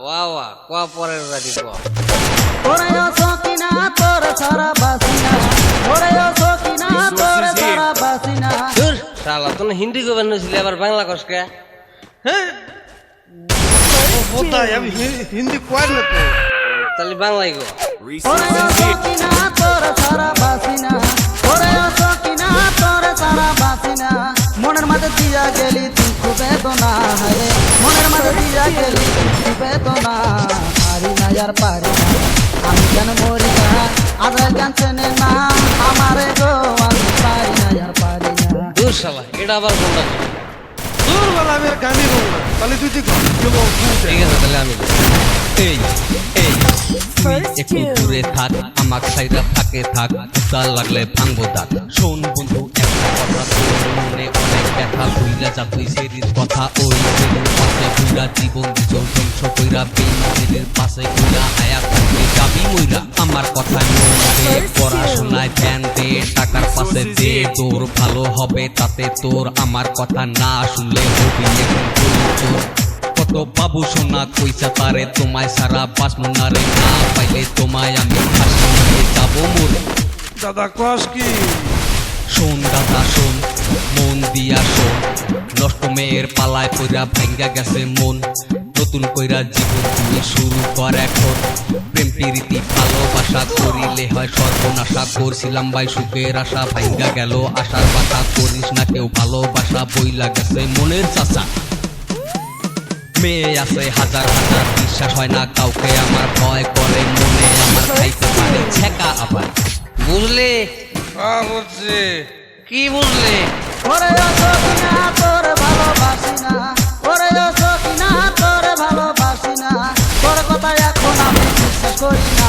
ওয়া ওয়া কোয়া পরের রাজি কোয়া ওরে ও সকিনা তোর সারা বাসিনা ওরে ও সকিনা তোর সারা বাসিনা দূর শালা তুই হিন্দি কইবেন নছিলি আবার বাংলা কসকে হ্যাঁ বোতাই আমি হিন্দি কই না তো তাহলে বাংলাই গো ওরে ও সকিনা তোর সারা বাসিনা ওরে ও সকিনা তোর সারা বাসিনা মনের মাঝে দিয়া গেলি তুই বেদনা হায় মনের মাঝে দিয়া গেলি তুই বেদনা পারি না यार পারি না আমি কেন মরি না আজ জানছে না আমারে গো আমি পারি না यार পারি না দূর শালা এটা আবার কোনটা দূর বলা আমি আর গানি বল না তাহলে তুই ঠিক ঠিক আছে তাহলে আমি এই এই তুই একটু দূরে থাক আমাক সাইরা থাকে থাক উদাল লাগলে ভাঙবো দাঁত শোন বন্ধু একটা কথা তোর মনে অনেক ব্যথা কইরা যা তুই সেরির কথা ওই সেরির পাশে কইরা জীবন দিছর ধ্বংস কইরা বেইমানের পাশে কইরা হায়াত থাকতে যাবি মইরা আমার কথা মন দে পড়াশোনায় ধ্যান দে টাকার পাশে দে তোর ভালো হবে তাতে তোর আমার কথা না শুনলে হবি এখন তোর কত বাবু সোনা কইসা তারে তোমায় সারা বাঁচবো না রে না পাইলে তোমায় আমি ফাঁসি দিয়ে যাবো মোরে দাদা কস কি শোন দাদা শোন মন দিয়া শোন নষ্ট মেয়ের পালায় কইরা ভাঙ্গা গেছে মন নতুন কইরা জীবন তুমি শুরু কর এখন প্রেম প্রীতি ভালোবাসা করিলে হয় সর্বনাশা করছিলাম ভাই সুখের আশা ভাঙ্গা গেল আশার বাসা করিস না কেউ ভালোবাসা বইলা গেছে মনের চাষা মেয়ে আছে হাজার হাজার বিশ্বাস হয় না কাউকে আমার ভয় করে মনে আমার খাইতে পারে ছেকা আবার বুঝলি বুঝছি কি বুঝলি ওরে ও সকিনা তোর ভালোবাসি না ওরে ও সকিনা তোর ভালোবাসি না তোর কথা এখন আমি বিশ্বাস করি না